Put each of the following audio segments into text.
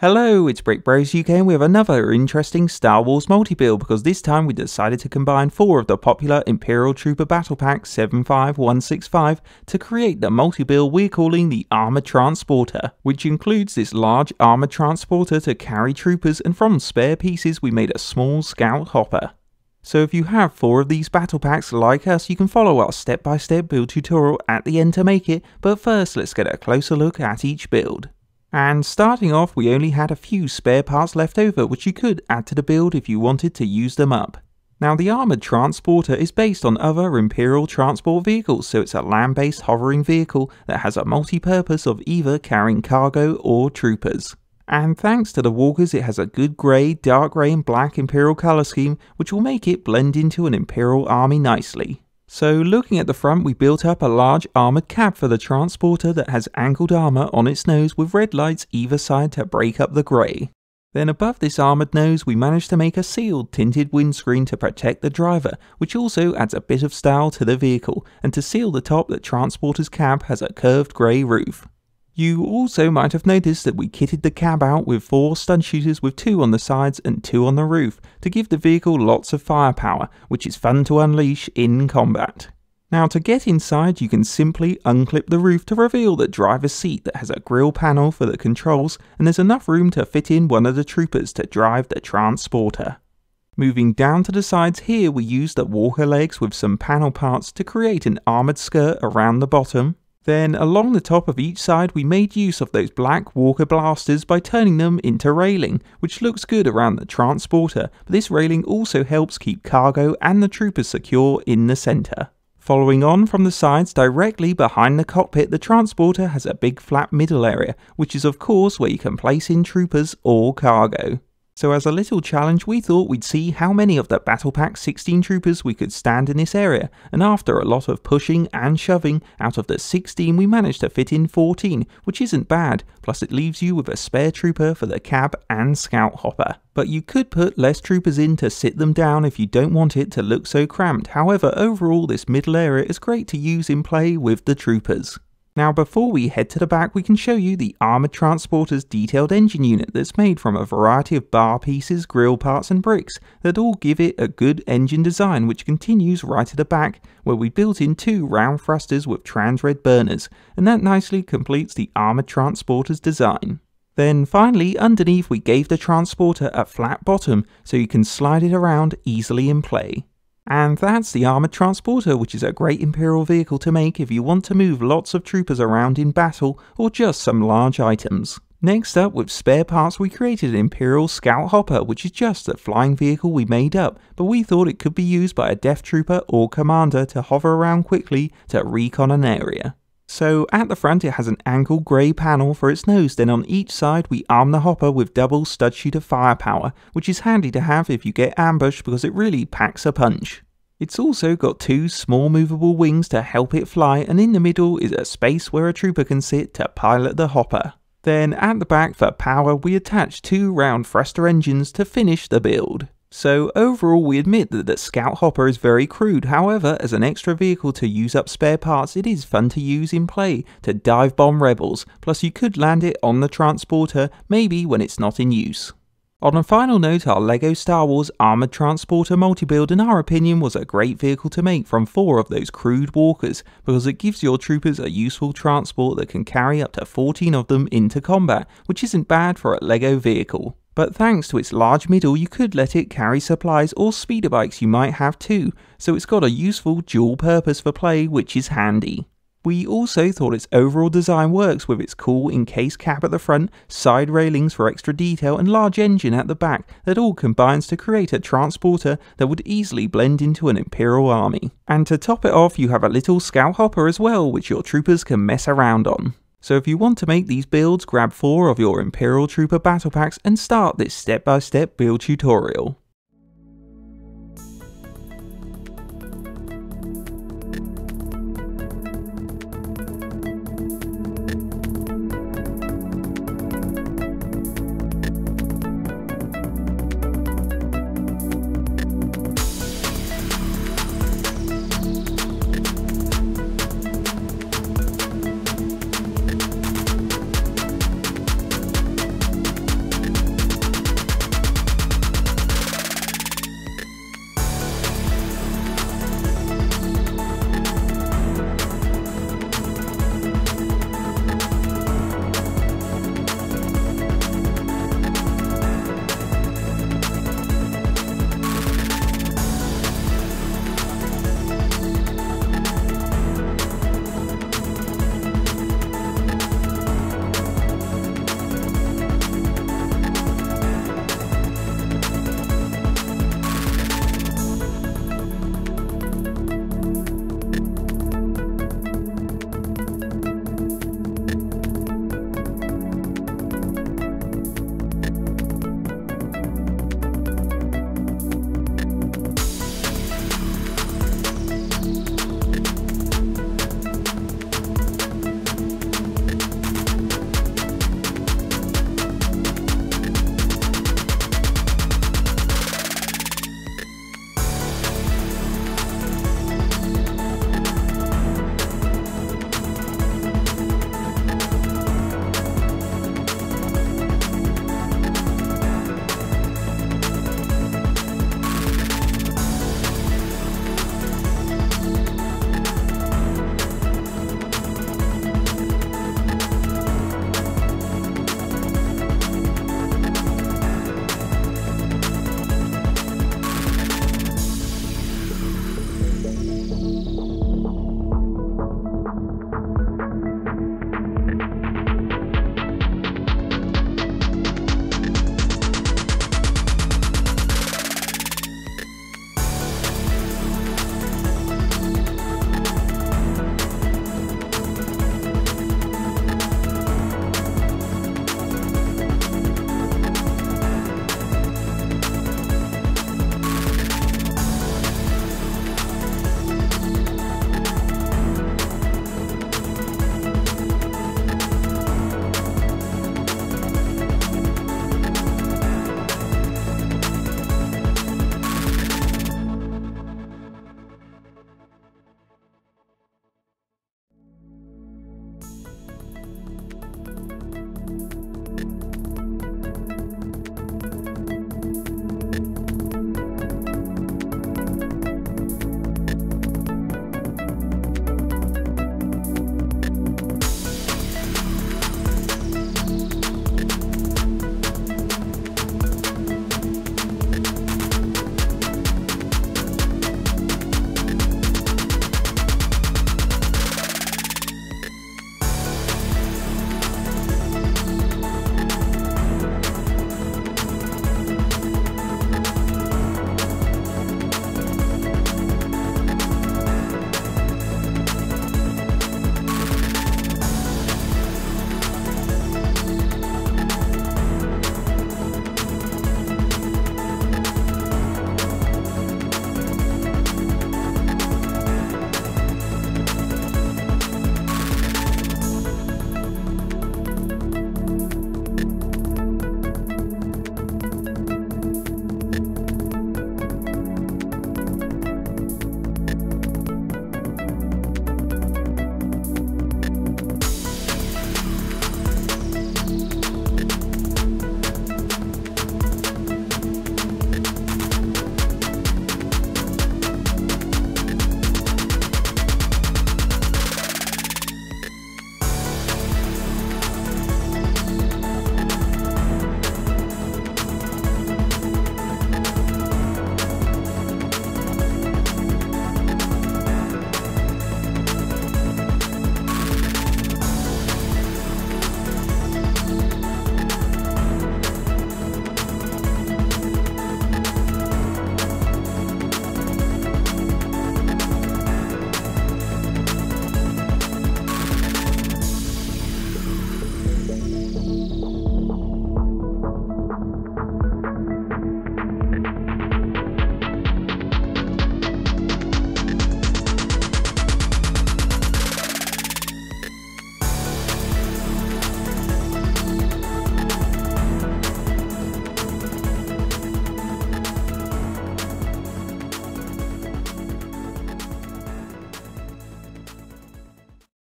Hello, it's BrickBros UK and we have another interesting Star Wars multi-build because this time we decided to combine 4 of the popular Imperial Trooper Battle Pack 75165 to create the multi-build we're calling the Armoured Transporter, which includes this large armoured transporter to carry troopers, and from spare pieces we made a small scout hopper. So if you have 4 of these battle packs like us, you can follow our step-by-step build tutorial at the end to make it, but first let's get a closer look at each build. And starting off, we only had a few spare parts left over which you could add to the build if you wanted to use them up. Now the Armoured Transporter is based on other Imperial transport vehicles, so it's a land-based hovering vehicle that has a multi-purpose of either carrying cargo or troopers. And thanks to the walkers, it has a good grey, dark grey and black Imperial colour scheme which will make it blend into an Imperial army nicely. So looking at the front, we built up a large armoured cab for the transporter that has angled armour on its nose with red lights either side to break up the grey. Then above this armoured nose we managed to make a sealed tinted windscreen to protect the driver, which also adds a bit of style to the vehicle, and to seal the top, the transporter's cab has a curved grey roof. You also might have noticed that we kitted the cab out with 4 stun shooters with 2 on the sides and 2 on the roof to give the vehicle lots of firepower, which is fun to unleash in combat. Now to get inside, you can simply unclip the roof to reveal the driver's seat that has a grille panel for the controls, and there's enough room to fit in one of the troopers to drive the transporter. Moving down to the sides here, we used the walker legs with some panel parts to create an armoured skirt around the bottom. Then along the top of each side we made use of those black walker blasters by turning them into railing, which looks good around the transporter, but this railing also helps keep cargo and the troopers secure in the centre. Following on from the sides, directly behind the cockpit, the transporter has a big flat middle area, which is of course where you can place in troopers or cargo. So as a little challenge, we thought we'd see how many of the Battle Pack 16 troopers we could stand in this area, and after a lot of pushing and shoving, out of the 16 we managed to fit in 14, which isn't bad, plus it leaves you with a spare trooper for the cab and scout hopper. But you could put less troopers in to sit them down if you don't want it to look so cramped. However, overall this middle area is great to use in play with the troopers. Now before we head to the back, we can show you the Armoured Transporter's detailed engine unit that's made from a variety of bar pieces, grille parts and bricks that all give it a good engine design, which continues right at the back where we built in 2 round thrusters with trans-red burners, and that nicely completes the Armoured Transporter's design. Then finally underneath we gave the transporter a flat bottom so you can slide it around easily in play. And that's the Armoured Transporter, which is a great Imperial vehicle to make if you want to move lots of troopers around in battle or just some large items. Next up, with spare parts, we created an Imperial Scout Hopper, which is just a flying vehicle we made up, but we thought it could be used by a Death Trooper or Commander to hover around quickly to recon an area. So at the front it has an angled grey panel for its nose, then on each side we arm the hopper with double stud shooter firepower, which is handy to have if you get ambushed because it really packs a punch. It's also got 2 small movable wings to help it fly, and in the middle is a space where a trooper can sit to pilot the hopper. Then at the back for power we attached 2 round thruster engines to finish the build. So overall we admit that the Scout Hopper is very crude, however as an extra vehicle to use up spare parts it is fun to use in play to dive bomb rebels, plus you could land it on the transporter maybe when it's not in use. On a final note, our LEGO Star Wars Armoured Transporter multi-build in our opinion was a great vehicle to make from 4 of those crude walkers, because it gives your troopers a useful transport that can carry up to 14 of them into combat, which isn't bad for a LEGO vehicle. But thanks to its large middle you could let it carry supplies or speeder bikes you might have too, so it's got a useful dual purpose for play which is handy. We also thought its overall design works with its cool encased cap at the front, side railings for extra detail and large engine at the back that all combines to create a transporter that would easily blend into an Imperial army. And to top it off you have a little scout hopper as well which your troopers can mess around on. So if you want to make these builds, grab 4 of your Imperial Trooper Battle Packs and start this step-by-step build tutorial.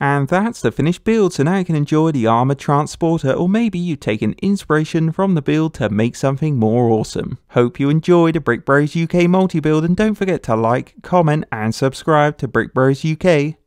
And that's the finished build, so now you can enjoy the armoured transporter, or maybe you've taken inspiration from the build to make something more awesome. Hope you enjoyed the Brick Bros UK multi-build, and don't forget to like, comment and subscribe to Brick Bros UK.